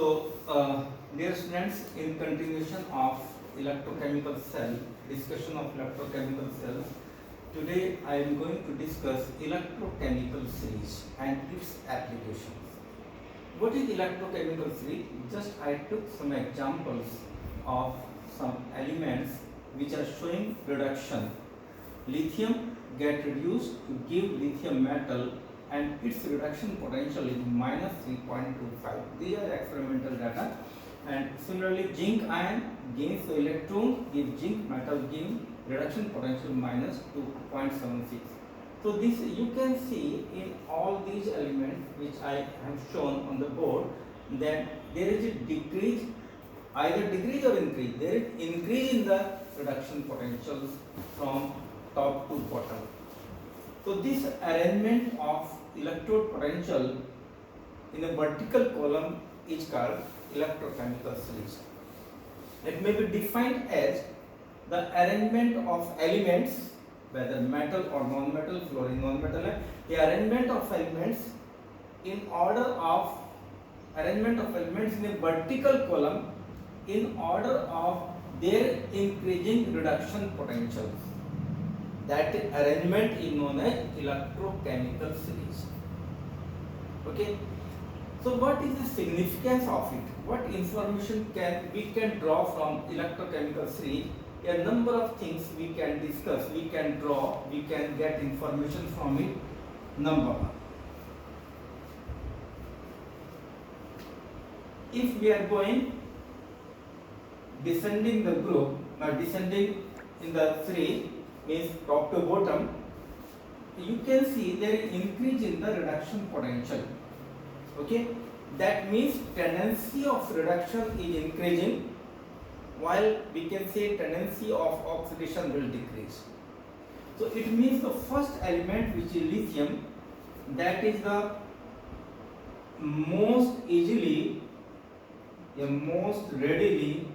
Dear students, in continuation of electrochemical cell, discussion of electrochemical cells, today I am going to discuss electrochemical series and its applications. What is electrochemical series? Just I took some examples of some elements which are showing reduction. Lithium get reduced to give lithium metal and its reduction potential is minus 3.25. These are experimental data. And similarly, zinc ion gains the electron, give zinc metal, give reduction potential minus 2.76. So this you can see in all these elements which I have shown on the board that there is a decrease, either decrease or increase. There is increase in the reduction potentials from top to bottom. So this arrangement of electrode potential in a vertical column is called electrochemical series. It may be defined as the arrangement of elements, whether metal or non-metal, fluorine non-metal, the arrangement of elements in order of arrangement of elements in a vertical column in order of their increasing reduction potentials. That arrangement is known as electrochemical series. Okay. So what is the significance of it? What information we can draw from electrochemical series? A number of things we can discuss, we can draw, we can get information from it. Number one, if we are going descending the group, descending in the series, means top to bottom, you can see there is increase in the reduction potential. Okay, that means tendency of reduction is increasing, while we can say tendency of oxidation will decrease. So it means the first element, which is lithium, that is the most easily, the most readily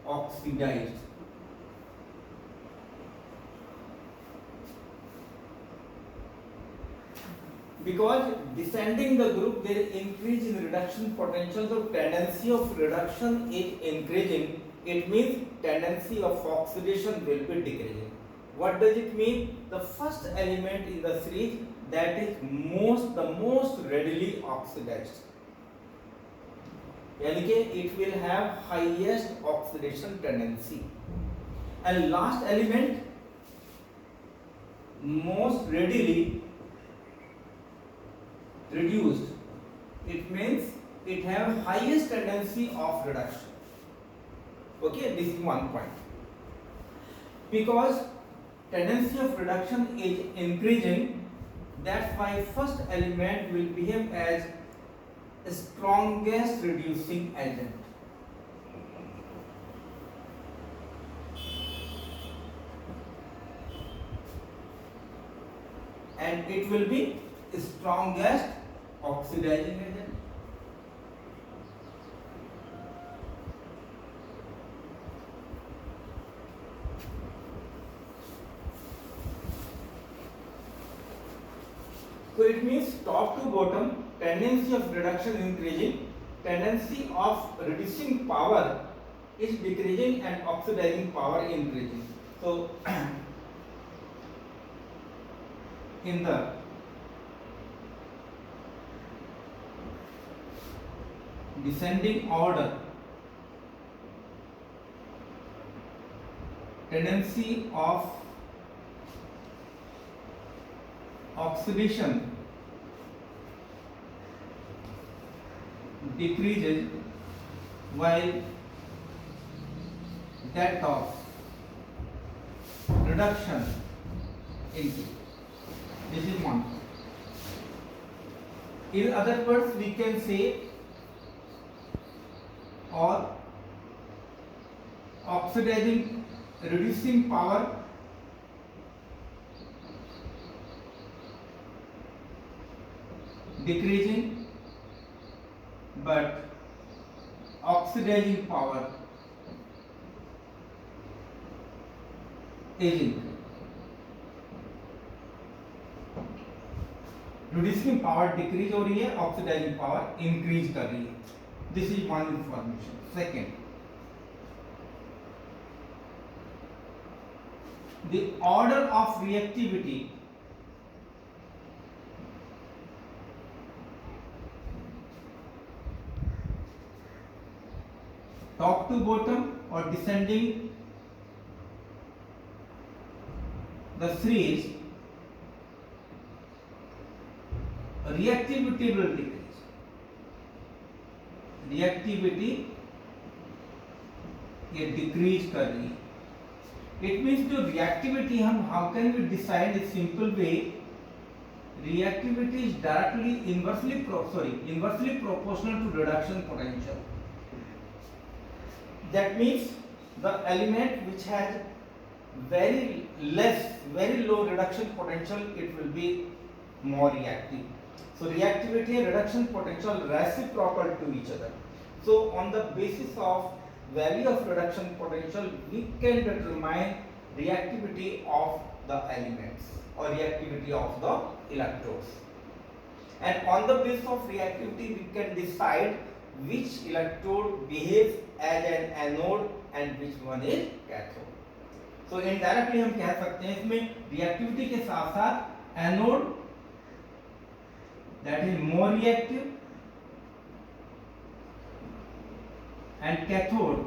oxidized. Because descending the group, there is increase in reduction potential, so tendency of reduction is increasing. It means tendency of oxidation will be decreasing. What does it mean? The first element in the series, that is the most readily oxidized. यानी it will have highest oxidation tendency. And last element, most readily reduced. It means it have highest tendency of reduction. Okay, this is one point. Because tendency of reduction is increasing, that's why first element will behave as strongest reducing agent. And it will be strongest oxidizing agent. So it means top to bottom, tendency of reduction increasing, tendency of reducing power is decreasing and oxidizing power increasing. So in the descending order, tendency of oxidation decreases while that of reduction increases. This is one. In other words, we can say or oxidizing, reducing power decreasing, but oxidizing power is increasing. Reducing power decrease हो रही है, oxidising power increase कर रही है. This is one information. Second, the order of reactivity top to bottom or descending the series, reactivity will decrease. Reactivity ये decrease कर रही है. इट मीन्स जो रिएक्टिविटी हम how can we decide in simple way, reactivity is directly inversely proportional to reduction potential. That means the element which has very low reduction potential, it will be more reactive. So reactivity and reduction potential reciprocal to each other. So on the basis of value of reduction potential, we can determine reactivity of the elements or reactivity of the electrodes. And on the basis of reactivity, we can decide which electrode behaves as an anode and which one is cathode. So indirectly हम कह सकते हैं इसमें reactivity के साथ साथ anode that is more reactive and cathode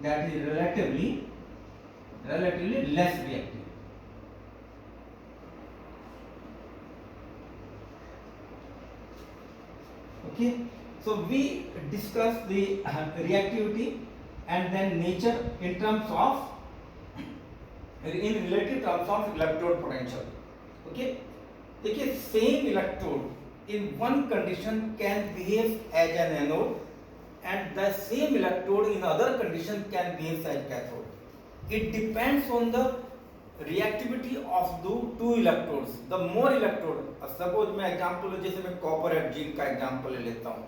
that is relatively less reactive. Okay, so we discussed the reactivity and then nature in related terms of electrode potential. Okay, देखिए same electrode in one condition can behave as an anode and the same electrode in other condition can behave as cathode. It depends on the reactivity of the two electrodes. The more electrode, suppose मैं example जैसे मैं copper और zinc का example ले लेता हूँ.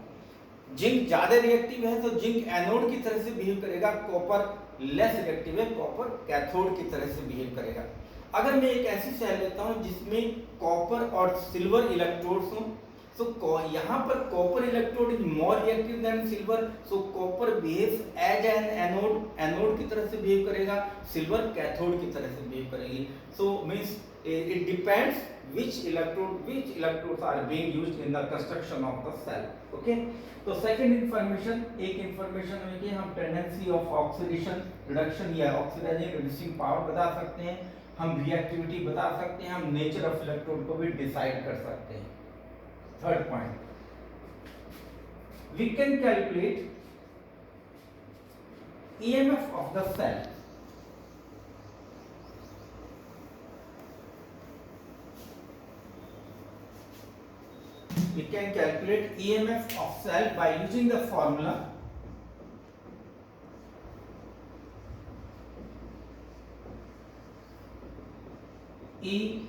Zinc ज्यादा reactive है तो जिंक एनोड की तरह से बिहेव करेगा, कॉपर लेस रिएक्टिव है, कॉपर कैथोड की तरह से बिहेव करेगा. अगर मैं एक ऐसी सेल लेता हूं जिसमें कॉपर और सिल्वर इलेक्ट्रोड्स हों, सो यहाँ पर copper electrode is more reactive than silver, so copper behaves as an anode, anode की तरह से बिहेव करेगा, सिल्वर कैथोड की तरह से बिहेव करेगी. सो means it depends which electrodes are being used in the construction of the cell. Okay, तो second information, एक information है कि हम tendency of oxidation reduction या oxidizing reducing power बता सकते हैं, हम reactivity बता सकते हैं, हम nature of electrode को भी decide कर सकते हैं. Third point, we can calculate EMF of the cell. We can calculate EMF of cell by using the formula E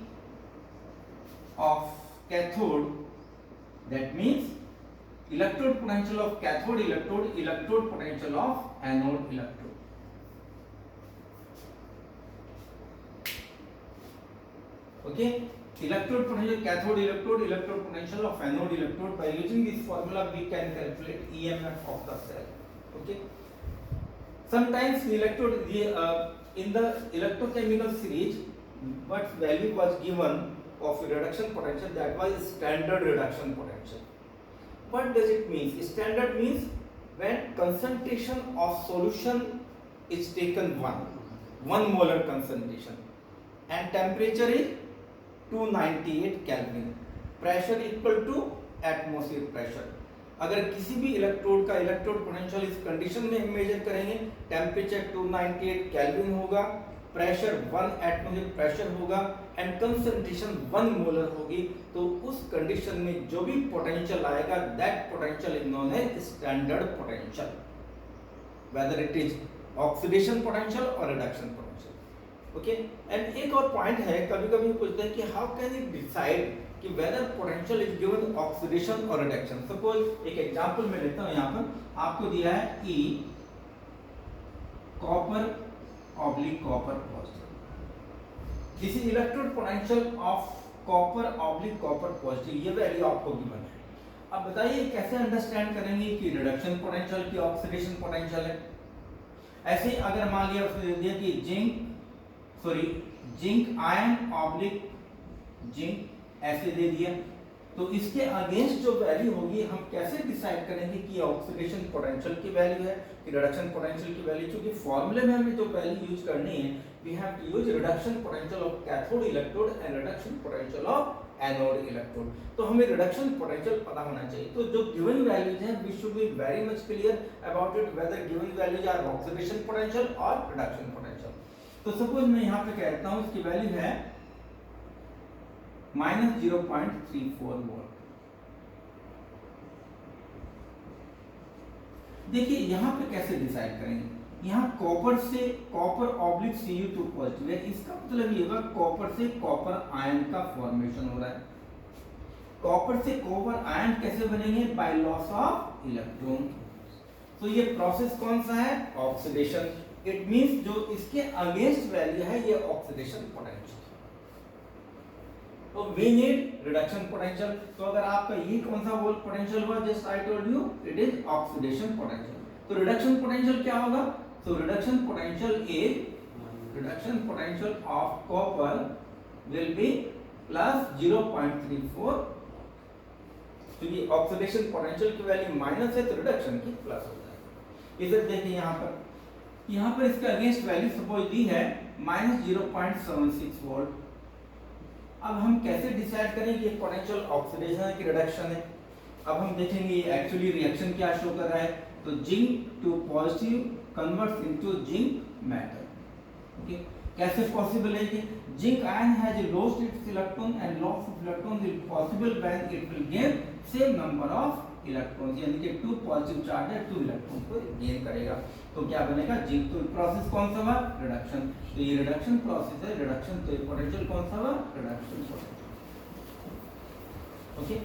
of cathode, that means electrode potential of cathode electrode, electrode potential of anode electrode. Okay, electrode potential cathode electrode, electrode potential of anode electrode. By using this formula we can calculate EMF of the cell. Okay, sometimes the electrode in the electrochemical series what value was given of reduction potential, that was standard reduction potential. What does it mean? Standard means when concentration of solution is taken 1 molar concentration and temperature is 298 Kelvin, pressure equal to atmosphere pressure. अगर किसी भी electrode का electrode potential इस condition में हम measure करेंगे, temperature 298 kelvin होगा, pressure 1 atmospheric pressure होगा एंड कंसंट्रेशन 1 मोलर होगी, तो उस कंडीशन में जो भी पोटेंशियल आएगा that potential is known as standard potential, whether it is oxidation potential और रिडक्शन पोटेंशियल. ओके, एंड एक और पॉइंट है, कभी कभी पूछते हैं कि हाउ कैन यू डिसाइड कि whether potential is given oxidation और रिडक्शन. सपोज एक एग्जांपल मैं लेता हूं, यहाँ पर आपको दिया है E copper oblique copper positive. This is electrode potential of copper oblique copper positive, ये वैल्यू आपको गिवन है. अब बताइए कैसे अंडरस्टैंड करेंगे कि रिडक्शन पोटेंशियल की ऑक्सीडेशन पोटेंशियल है। ऐसे ही अगर मान लिया उसने दे दिया कि जिंक आयन ऑब्लिक जिंक ऐसे दे दिया, तो इसके अगेंस्ट जो वैल्यू होगी हम कैसे डिसाइड करेंगे कि ऑक्सीडेशन पोटेंशियल की वैल्यू है कि रिडक्शन पोटेंशियल की वैल्यू। क्योंकि फॉर्मूले में हमें जो वैल्यू यूज करनी है, we have to use reduction potential of cathode electrode and reduction potential of anode electrode. तो हमें रिडक्शन पोटेंशियल पता होना चाहिए। तो जो गिवन वैल्यूज हैं we should be very much clear about it whether given values are oxidation potential और reduction potential. तो सपोज मैं यहां पे कहता हूं इसकी वैल्यू है -0.34 वोल्ट। देखिए यहां पे कैसे डिसाइड करेंगे, यहाँ कॉपर ऑब्लिक Cu2 पॉजिटिव है, इसका मतलब ये होगा कॉपर से कॉपर आयन का फॉर्मेशन हो रहा है। कॉपर से कॉपर आयन कैसे बनेंगे, बाय लॉस ऑफ इलेक्ट्रॉन। तो ये प्रोसेस कौन सा है, ऑक्सीडेशन। इट मींस जो इसके अगेंस्ट वैल्यू है ये ऑक्सीडेशन पोटेंशियल। तो वी नीड रिडक्शन पोटेंशियल। तो अगर आपका ये कौन सा वोल्ट पोटेंशियल हुआ, just I told you it is oxidation potential. तो रिडक्शन पोटेंशियल क्या होगा, so reduction potential of copper will be plus 0.34। तो ये ऑक्सीडेशन पोटेंशियल की वैल्यू माइनस है तो रिडक्शन की प्लस हो जाएगा। इधर देखिए यहाँ पर इसका अगेंस्ट वैल्यू सपोज दी है -0.76 वोल्ट। अब हम कैसे डिसाइड करें कि ये पोटेंशियल ऑक्सीडेशन है कि रिडक्शन है। अब हम देखेंगे ये एक्चुअली रिएक्शन क्या शो कर रहा है। तो zinc two positive converts into zinc metal. Okay, कैसे पॉसिबल है कि zinc ion has lost its electron and loss of electron will possible when it will gain same number of electrons, यानी कि 2 पॉजिटिव चार्ज है 2 electron को gain करेगा। तो क्या बनेगा, जिंक। तो प्रोसेस कौन सा हुआ, रिडक्शन। तो ये रिडक्शन प्रोसेस है, रिडक्शन। तो पोटेंशियल कौन सा हुआ, reduction potential. Okay,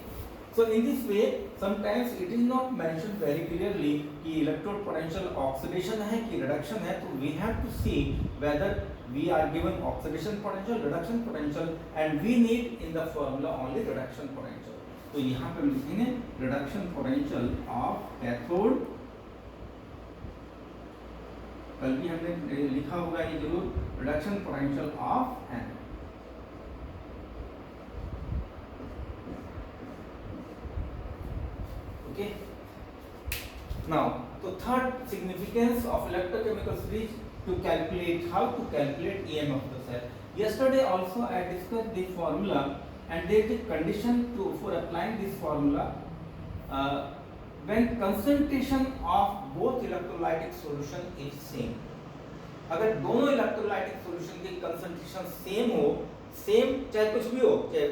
so in this way sometimes it is not mentioned very clearly कि electrode potential oxidation है कि reduction है। तो we have to see whether we are given oxidation potential, reduction potential, and we need in the formula only reduction potential। तो यहाँ पे हम लिखेंगे reduction potential of cathode। कल भी हमने लिखा होगा ये जरूर, reduction potential of anode। Okay. Now, the third significance of electrochemical series to calculate how to calculate EM of the cell. Yesterday also I discussed the formula, and there is a condition for applying this formula when concentration of both electrolytic solution is same। अगर दोनों electrolytic solution की concentration same हो, same चाहे कुछ भी हो, चाहे